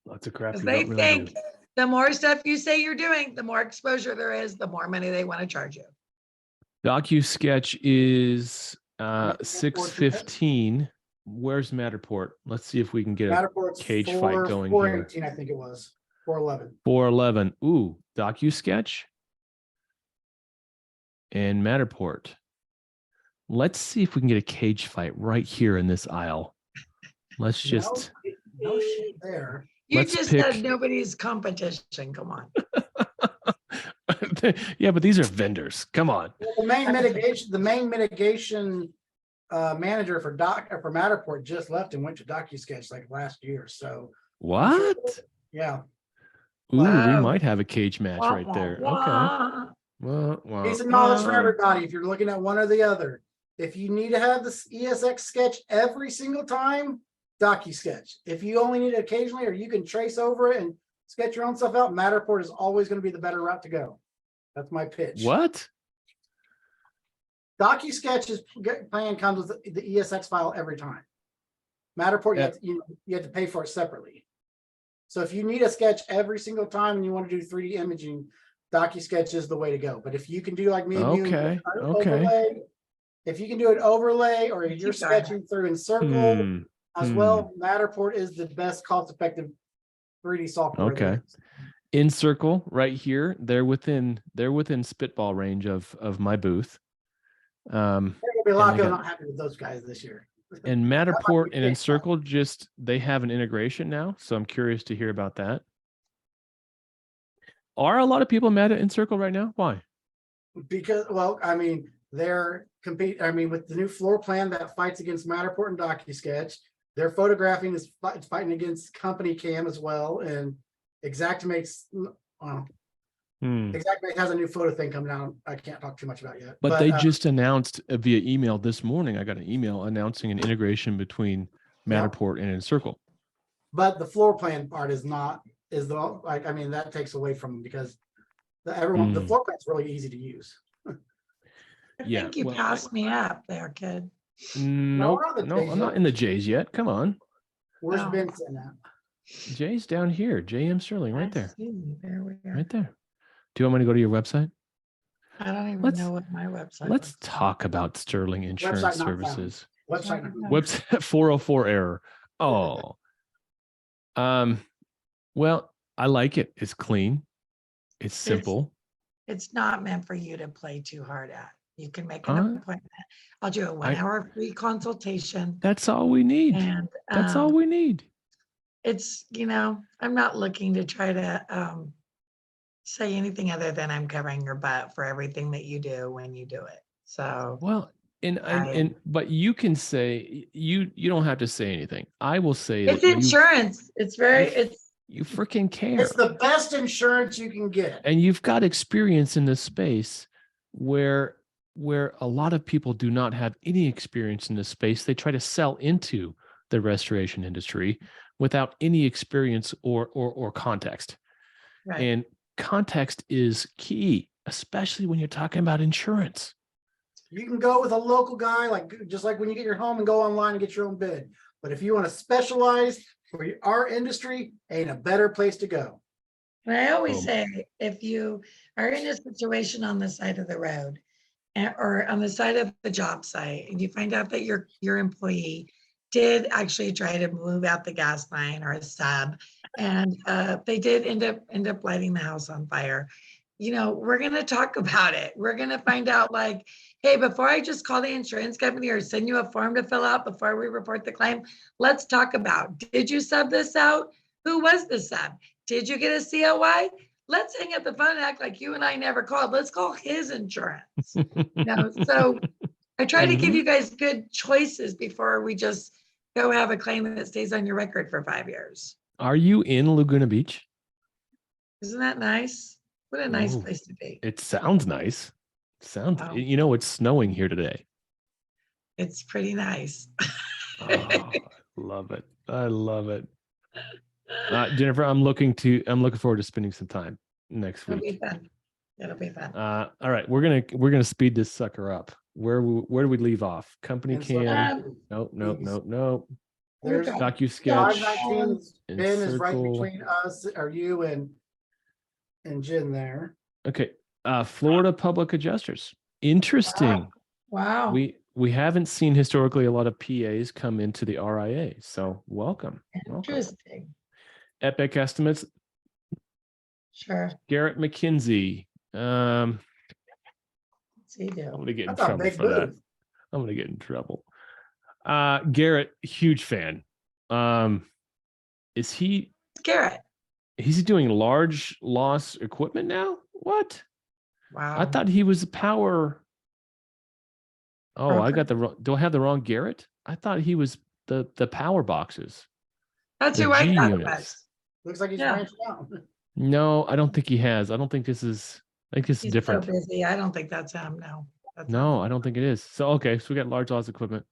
Lots of crap. Because they think the more stuff you say you're doing, the more exposure there is, the more money they want to charge you. DocuSketch is 6:15. Where's Matterport? Let's see if we can get a cage fight going here. 418, I think it was. 411. 411. Ooh, DocuSketch and Matterport. Let's see if we can get a cage fight right here in this aisle. Let's just no shit there. You let's just pick. said nobody's competition. Come on. Yeah, but these are vendors. Come on. The main mitigation manager for Matterport just left and went to DocuSketch like last year. So What? yeah. Ooh, we Wow. might have a cage match right there. Okay. Well, Piece of knowledge for everybody. If you're looking at one or the other, if you need to have this ESX sketch every single time, DocuSketch. If you only need it occasionally, or you can trace over it and sketch your own stuff out, Matterport is always going to be the better route to go. That's my pitch. What? DocuSketch's plan comes with the ESX file every time. Matterport, you have to pay for it separately. So if you need a sketch every single time and you want to do 3D imaging, DocuSketch is the way to go. But if you can do like me and you, overlay, if you can do an overlay, or if you're sketching through Encircle as well, Matterport is the best cost-effective 3D software. Okay. Encircle right here. They're within spitball range of my booth. There's gonna be a lot of people not happy with those guys this year. And Matterport and Encircle they have an integration now, so I'm curious to hear about that. Are a lot of people mad at Encircle right now? Why? Because, well, I mean, they're with the new floor plan that fights against Matterport and DocuSketch. Their photographing is fighting against company cam as well, and Xactimate's Xactimate has a new photo thing coming out. I can't talk too much about yet. But they just announced via email this morning. I got an email announcing an integration between Matterport and Encircle. But the floor plan part that takes away from them, because the floor plan is really easy to use. I think you passed me up there, kid. No, I'm not in the J's yet. Come on. Where's Vincent at? Jay's down here. JM Sterling, right there. There we are. Right there. Do you want me to go to your website? I don't even know what my website. Let's talk about Sterling Insurance Services. Website 404 error. Oh. Well, I like it. It's clean. It's simple. It's not meant for you to play too hard at. You can make an appointment. I'll do a 1 hour free consultation. That's all we need. And that's all we need. It's, I'm not looking to try to say anything other than I'm covering your butt for everything that you do when you do it. So, well, but you can say, you don't have to say anything. I will say it's insurance. You freaking care. It's the best insurance you can get. And you've got experience in this space where a lot of people do not have any experience in this space. They try to sell into the restoration industry without any experience or context. Right. And context is key, especially when you're talking about insurance. You can go with a local guy, just like when you get your home and go online and get your own bid. But if you want to specialize for our industry, ain't a better place to go. And I always say, if you are in a situation on the side of the road or on the side of the job site, and you find out that your employee did actually try to move out the gas line or a sub, and they did end up lighting the house on fire, we're going to talk about it. We're going to find out, hey, before I just call the insurance company or send you a form to fill out before we report the claim, let's talk about, did you sub this out? Who was the sub? Did you get a COI? Let's hang up the phone and act like you and I never called. Let's call his insurance. So I try to give you guys good choices before we just go have a claim that stays on your record for 5 years. Are you in Laguna Beach? Isn't that nice? What a nice place to be. It sounds nice. It's snowing here today. It's pretty nice. I love it. I love it. Jennifer, I'm looking forward to spending some time next week. It'll be fun. All right, we're gonna speed this sucker up. Where do we leave off? Company cam. Nope. There's DocuSketch. Ben is right between us, or you and Jen there. Okay. Florida public adjusters. Interesting. Wow. We haven't seen historically a lot of PAs come into the RIA, so welcome. Interesting. Epic estimates. Sure. Garrett McKinsey. What's he I'm do? gonna get in That's a trouble big for that. booth. I'm gonna get in trouble. Garrett, huge fan. Is he? Garrett. He's doing large loss equipment now? What? Wow. I thought he was a power. Oh, I got the wrong. Do I have the wrong Garrett? I thought he was the power boxes. That's The who I G thought it units. was. Looks like he's Yeah. branching out. No, I don't think he has. I don't think this is. I think this is He's different. so busy. I don't think that's him. No. That's not No, him. I don't think it is. So okay, so we got large loss equipment.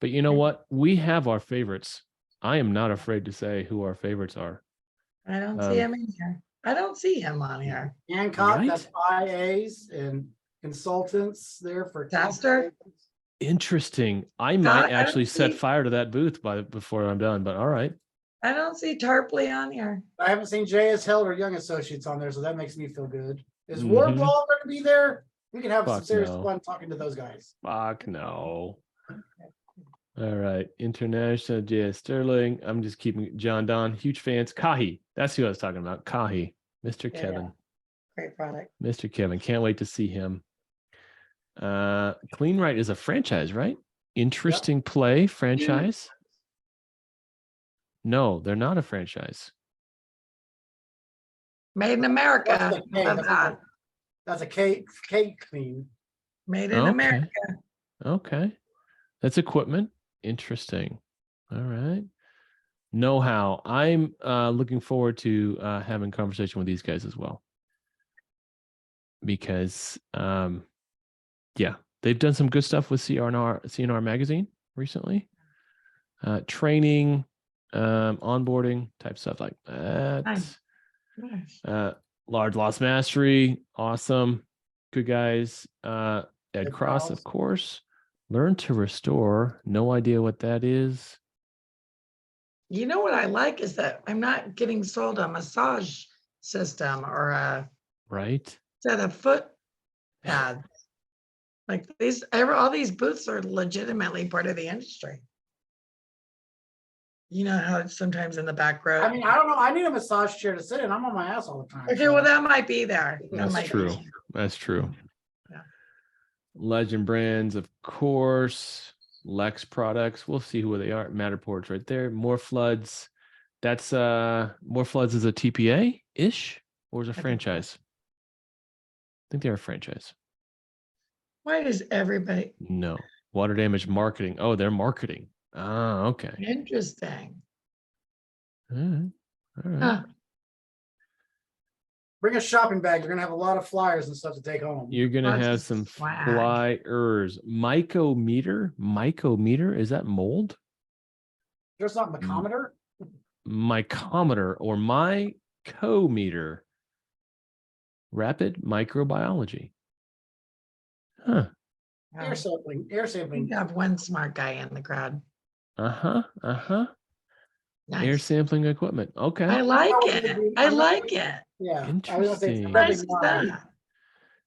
But you know Okay. what? We have our favorites. I am not afraid to say who our favorites are. I don't see him in here. I don't see him on here. Hancock, Right? that's IAs and consultants there for. Pastor? Interesting. I Scott, might I don't actually set see- fire to that booth before I'm done. But all right. I don't see Tarpley on here. I haven't seen J.S. Held or Young Associates on there, so that makes me feel good. Is Mhm. Wardlaw going to be there? We can have some Fuck serious no. fun talking to those guys. Fuck no. All right. International J.S. Sterling. I'm just keeping John Don. Huge fans. Kahi. That's who I was talking about. Kahi. Mr. Yeah, Kevin. Great product. Mr. Kevin. Can't wait to see him. CleanRight is a franchise, right? Interesting play franchise. No, they're not a franchise. Made in America. That's a K. Love That's, that. like that's a K clean. Made in America. Okay. That's equipment. Interesting. All right. Know-how. I'm looking forward to having a conversation with these guys as well. Because yeah, they've done some good stuff with CNR magazine recently. Training, onboarding type stuff like that. Nice. Large loss mastery, awesome. Good guys. Ed Cross, of course. Learn to restore. No idea what that is. You know what I like is that I'm not getting sold a massage system or a Right. set of foot pads. Like all these booths are legitimately part of the industry. You know how it's sometimes in the back row. I mean, I don't know. I need a massage chair to sit in. I'm on my ass all the time. Okay, well, that might be there. That That's might be. true. That's true. Yeah. Legend brands, of course. Lex products. We'll see who they are. Matterport's right there. More Floods. That's More Floods is a TPA-ish or is it a franchise? I think they're a franchise. Why does everybody? No. Water damage marketing. Oh, they're marketing. Ah, okay. Interesting. All right. All right. Huh. Bring a shopping bag. You're gonna have a lot of flyers and stuff to take home. You're gonna Lots have of some swag. flyers. Mycometer. Mycometer. Is that mold? There's not Mycometer. Mycometer or mycometer. Rapid microbiology. Huh. Wow. Air sampling. Air We sampling. have one smart guy in the crowd. Uh-huh. Uh-huh. Nice. Air sampling equipment. Okay. I like Probably it. be- I I'm not- like it. Yeah. I was gonna say it's Interesting. probably Nice as mine. that.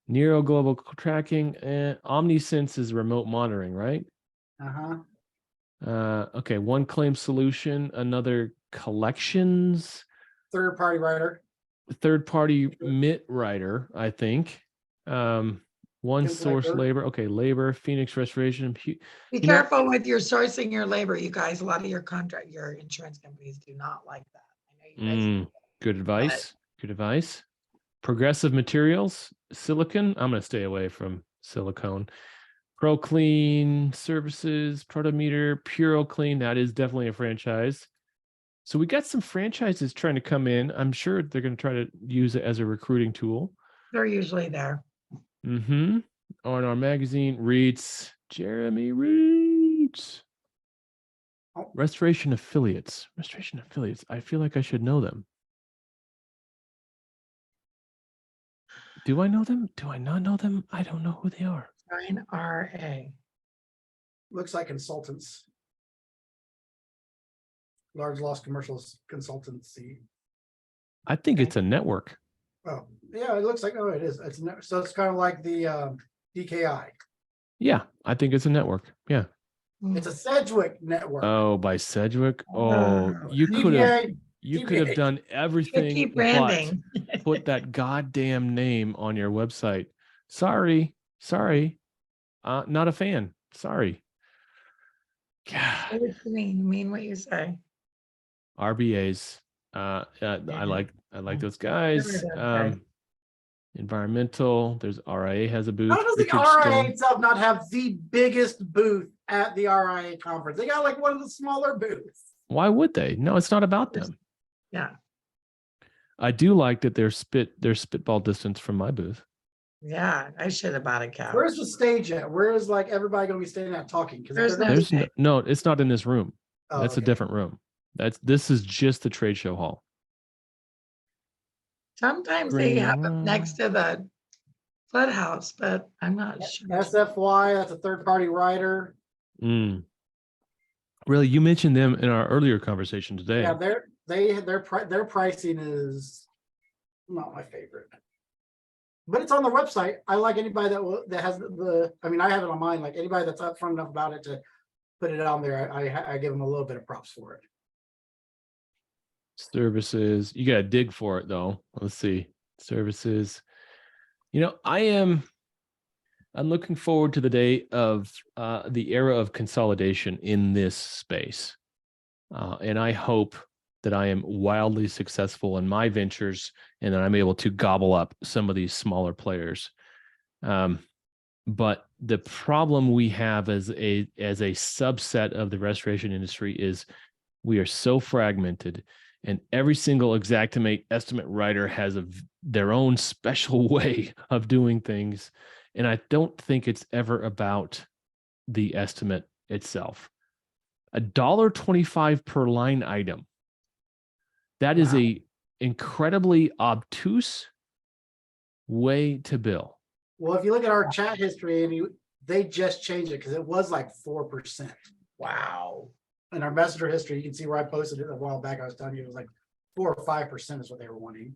Neuro global tracking. OmniSense is remote monitoring, right? Uh-huh. Okay. One claim solution, another collections, Third party writer. third party MIT writer, I think. One Good source labor. labor. Okay. Labor, Phoenix Restoration. Be You know- careful with your sourcing your labor, you guys. A lot of your insurance companies do not like that. I know you guys. Good advice. Good advice. Progressive materials, silicon. I'm going to stay away from silicone. ProClean services, Protometer, PuroClean. That is definitely a franchise. So we got some franchises trying to come in. I'm sure they're going to try to use it as a recruiting tool. They're usually there. Mm-hmm. On our magazine, Jeremy Reeds. Oh. Restoration affiliates. Restoration affiliates. I feel like I should know them. Do I know them? Do I not know them? I don't know who they are. Sign RA. Looks like consultants. Large loss commercials consultancy. I think it's a network. Oh, yeah, it looks like, oh, it is. So it's kind of like the DKI. Yeah, I think it's a network. Yeah. It's a Sedgwick network. Oh, by Sedgwick. Oh, you could have. DKI You could have done everything keep but branding. put that goddamn name on your website. Sorry. Not a fan. Sorry. God. What do you mean? You mean what you say? RBAs. I like those guys. Environmental. There's RIA has a booth. How does the Richard RIA Stone. itself not have the biggest booth at the RIA conference? They got like one of the smaller booths. Why would they? No, it's not about them. Yeah. I do like that they're spitball distance from my booth. Yeah, I should have bought a couch. Where's the stage at? Where is like everybody gonna be standing out talking? Because There's no, it's not in this room. Oh, That's okay. a different room. This is just the trade show hall. Sometimes they have it next to the flood house, but I'm not sure. SFY, that's a third-party writer. Really, you mentioned them in our earlier conversation today. Yeah, their pricing is not my favorite, but it's on their website. I like anybody that has the. I mean, I have it on mine. Like anybody that's upfront enough about it to put it on there, I give them a little bit of props for it. Services, you got to dig for it though. Let's see. Services. I'm looking forward to the day of the era of consolidation in this space. And I hope that I am wildly successful in my ventures and that I'm able to gobble up some of these smaller players. But the problem we have as a subset of the restoration industry is we are so fragmented, and every single Xactimate estimate writer has their own special way of doing things. And I don't think it's ever about the estimate itself. $1.25 per line item. That is a incredibly obtuse way to bill. Well, if you look at our chat history, and they just changed it because it was like 4%. Wow. In our messenger history, you can see where I posted it a while back. I was telling you it was like 4 or 5% is what they were wanting.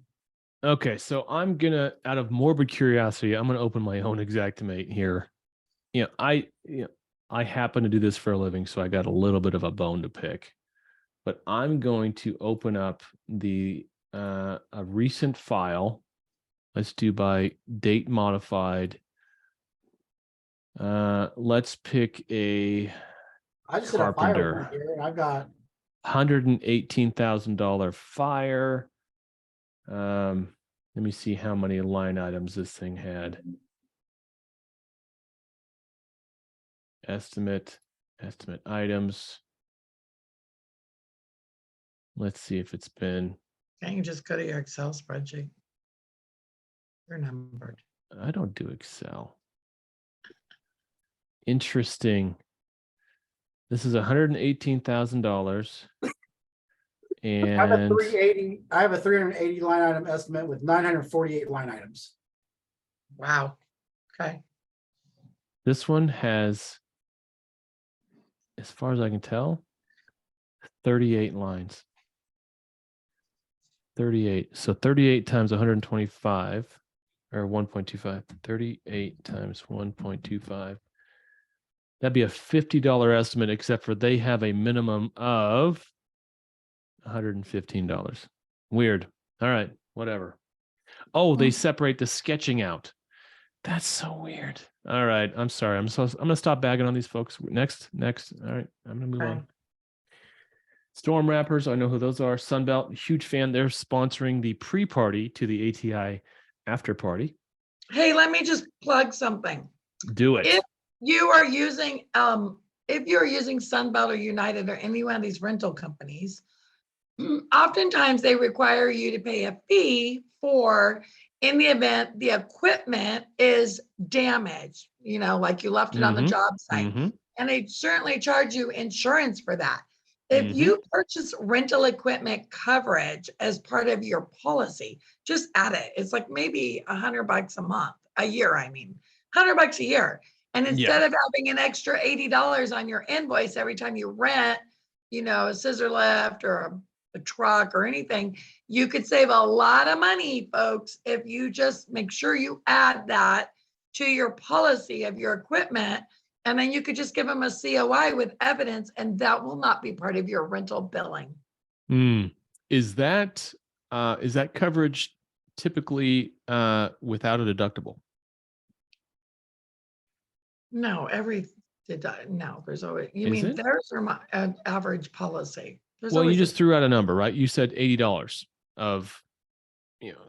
Okay, so I'm gonna, out of morbid curiosity, I'm gonna open my own Xactimate here. I happen to do this for a living, so I got a little bit of a bone to pick. But I'm going to open up a recent file. Let's do by date modified. Let's pick a I just did a fire one here, and I've got $118,000 fire. Let me see how many line items this thing had. Estimate items. Let's see if it's been. Can't you just go to your Excel spreadsheet? You're numbered. I don't do Excel. Interesting. This is $118,000. And I have a 380 line item estimate with 948 line items. Wow. Okay. This one has, as far as I can tell, 38 lines. 38. So 38 times 125 or 1.25. 38 times 1.25. That'd be a $50 estimate, except for they have a minimum of $115. Weird. All right, whatever. Oh, they separate the sketching out. That's so weird. All right, I'm sorry. I'm gonna stop bagging on these folks. Next. All right, I'm gonna move on. Storm Wrappers, I know who those are. Sunbelt, huge fan. They're sponsoring the pre-party to the ATI after party. Hey, let me just plug something. Do it. If you're using Sunbelt or United or any one of these rental companies, oftentimes they require you to pay a fee for, in the event the equipment is damaged, like you left it on the job site. And they certainly charge you insurance for that. If you purchase rental equipment coverage as part of your policy, just add it. It's like maybe $100 a year. $100 a year. And instead of having an extra $80 on your invoice every time you rent, a scissor lift or a truck or anything, you could save a lot of money, folks, if you just make sure you add that to your policy of your equipment. And then you could just give them a COI with evidence, and that will not be part of your rental billing. Is that coverage typically without a deductible? No, no, there's always, you Is mean it? there's an average policy. There's Well, you always just threw out a number, right? You said $80 of,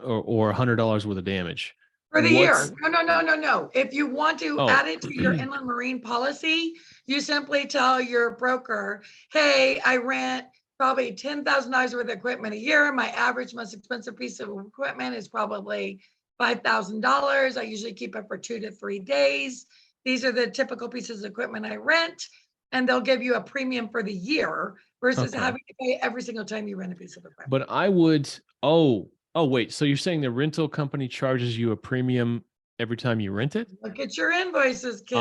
or $100 worth of damage. for the What's- year. No. If you want to Oh. add it to your inland marine policy, you simply tell your broker, hey, I rent probably $10,000 worth of equipment a year. My average most expensive piece of equipment is probably $5,000. I usually keep it for 2 to 3 days. These are the typical pieces of equipment I rent, and they'll give you a premium for the year versus Okay. having to pay every single time you rent a piece of equipment. But I would, oh, wait. So you're saying the rental company charges you a premium every time you rent it? Look at your invoices, kids.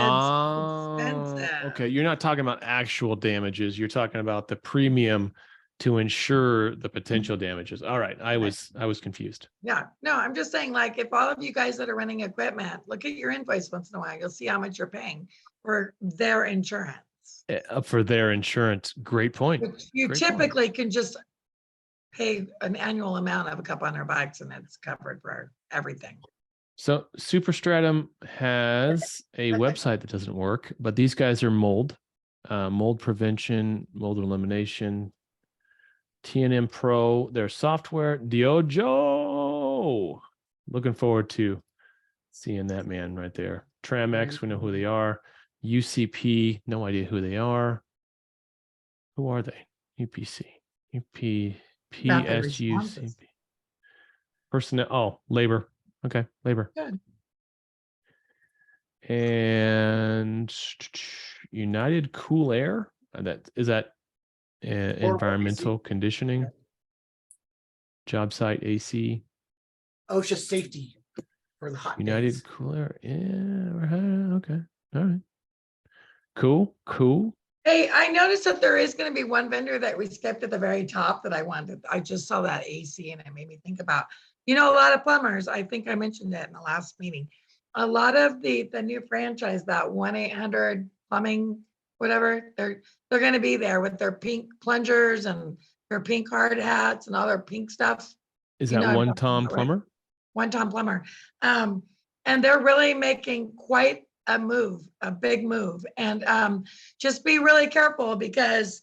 Expensive. Okay. You're not talking about actual damages. You're talking about the premium to insure the potential damages. All right. I was confused. Yeah, no, I'm just saying, like, if all of you guys that are renting equipment, look at your invoice once in a while, you'll see how much you're paying for their insurance. For their insurance. Great point. Which you Great point. typically can just pay an annual amount of a couple $100 and it's covered for everything. So Superstratum has a website that doesn't work, but these guys are mold prevention, mold elimination, TNM Pro, their software, Diojo. Looking forward to seeing that man right there. Tramex, we know who they are. UCP, no idea who they are. Who are they? UPC, PSUCP. Personnel, oh, labor. Okay, labor. Good. And United Cool Air, that environmental conditioning, job site AC, OSHA safety for the hot United days. Cool Air. Yeah, okay, all right, cool. Hey, I noticed that there is going to be one vendor that we skipped at the very top that I wanted. I just saw that AC and it made me think about, a lot of plumbers. I think I mentioned it in the last meeting. A lot of the new franchise, that 1-800 plumbing, whatever, they're going to be there with their pink plungers and their pink hard hats and all their pink stuff. Is that One Tom Plumber? One Tom Plumber. And they're really making quite a big move. And just be really careful because,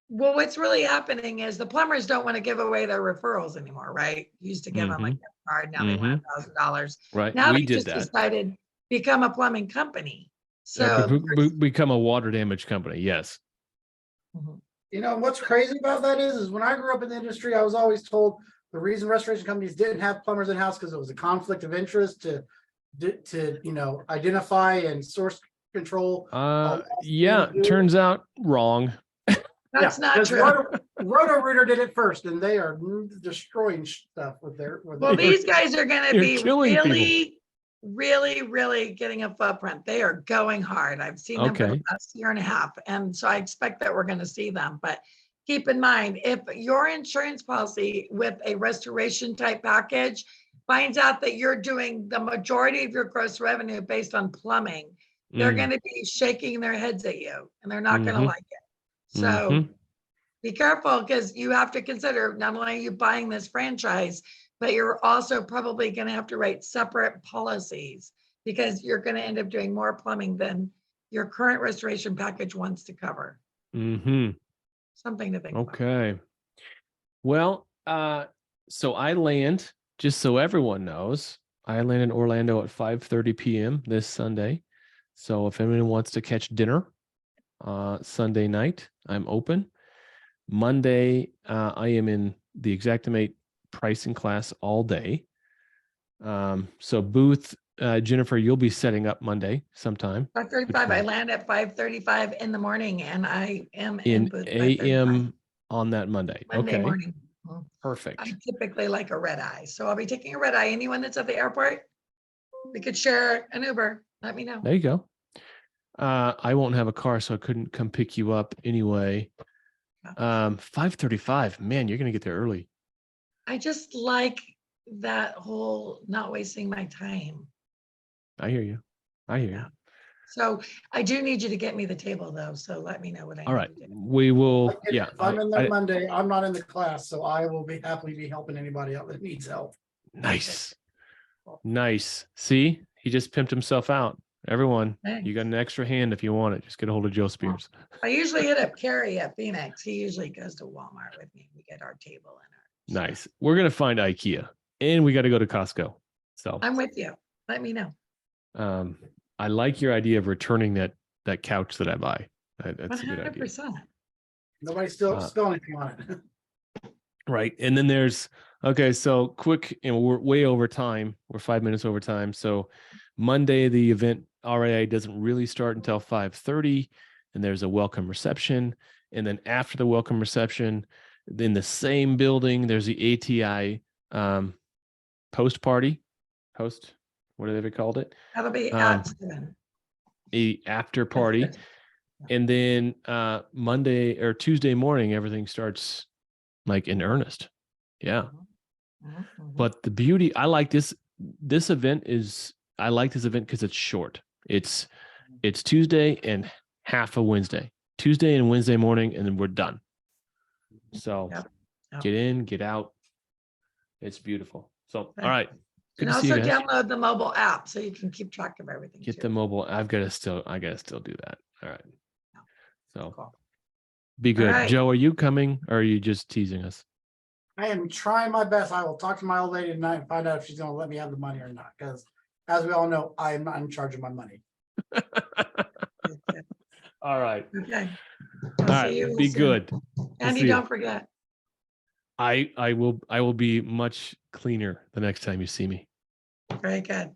well, what's really happening is the plumbers don't want to give away their referrals anymore, right? Used to give them a gift card, now they want $1,000. Right, now we they did just that. decided become a plumbing company. So become a water damage company, yes. What's crazy about that is when I grew up in the industry, I was always told the reason restoration companies didn't have plumbers in house because it was a conflict of interest to identify and source control. Yeah, turns out wrong. That's not true. Roto-Rooter did it first, and they are destroying stuff with their. Well, these guys are going to be killing really getting a footprint. They are going hard. I've seen them for the last year and a half, and so I expect that we're going to see them. But keep in mind, if your insurance policy with a restoration type package finds out that you're doing the majority of your gross revenue based on plumbing, they're going to be shaking their heads at you, and they're not going to like it. So be careful, because you have to consider not only are you buying this franchise, but you're also probably going to have to write separate policies because you're going to end up doing more plumbing than your current restoration package wants to cover. Something to think about. Okay. Well, so I land, just so everyone knows, I land in Orlando at 5:30 p.m. this Sunday. So if anyone wants to catch dinner Sunday night, I'm open. Monday, I am in the Xactimate pricing class all day. So booth, Jennifer, you'll be setting up Monday sometime. 5:35. I land at 5:35 in the morning, and I am in booth a.m. on that Monday. Monday morning. Perfect. I typically like a red eye, so I'll be taking a red eye. Anyone that's at the airport, we could share an Uber. Let me know. There you go. I won't have a car, so I couldn't come pick you up anyway. 5:35. Man, you're gonna get there early. I just like that whole not wasting my time. I hear you. So I do need you to get me the table though. So let me know what I All need right, to do. we will. If Yeah, I'm in there I- Monday, I'm not in the class, so I will be happily be helping anybody out that needs help. nice, nice. See, he just pimped himself out. Everyone, Thanks. you got an extra hand if you want it. Just get a hold of Joe Spears. I usually hit up Carrie at Phoenix. He usually goes to Walmart with me. We get our table and our. Nice. We're gonna find IKEA, and we got to go to Costco. So I'm with you. Let me know. I like your idea of returning that couch that I buy. That's a good idea. 100%. Nobody's still spilling anything on it. Right. And then there's, okay, so quick, we're way over time. We're 5 minutes over time. So Monday, the event RIA doesn't really start until 5:30, and there's a welcome reception. And then after the welcome reception, in the same building, there's the ATI post party. What have they called it? That'll be at 7. A after party. And then Monday or Tuesday morning, everything starts like in earnest. Yeah. But the beauty, I like this event because it's short. It's Tuesday and half of Wednesday. Tuesday and Wednesday morning, and then we're done. So Yep. get in, get out. It's beautiful. So, all right. Good And to see also you guys. download the mobile app so you can keep track of everything. Get too. the mobile. I gotta still do that. All right. So Cool. be good. right. Joe, are you coming or are you just teasing us? I am trying my best. I will talk to my old lady tonight and find out if she's gonna let me have the money or not, because as we all know, I'm not in charge of my money. All right. Okay. All right. Be good. Andy, see you. don't forget. I will be much cleaner the next time you see me. Very good.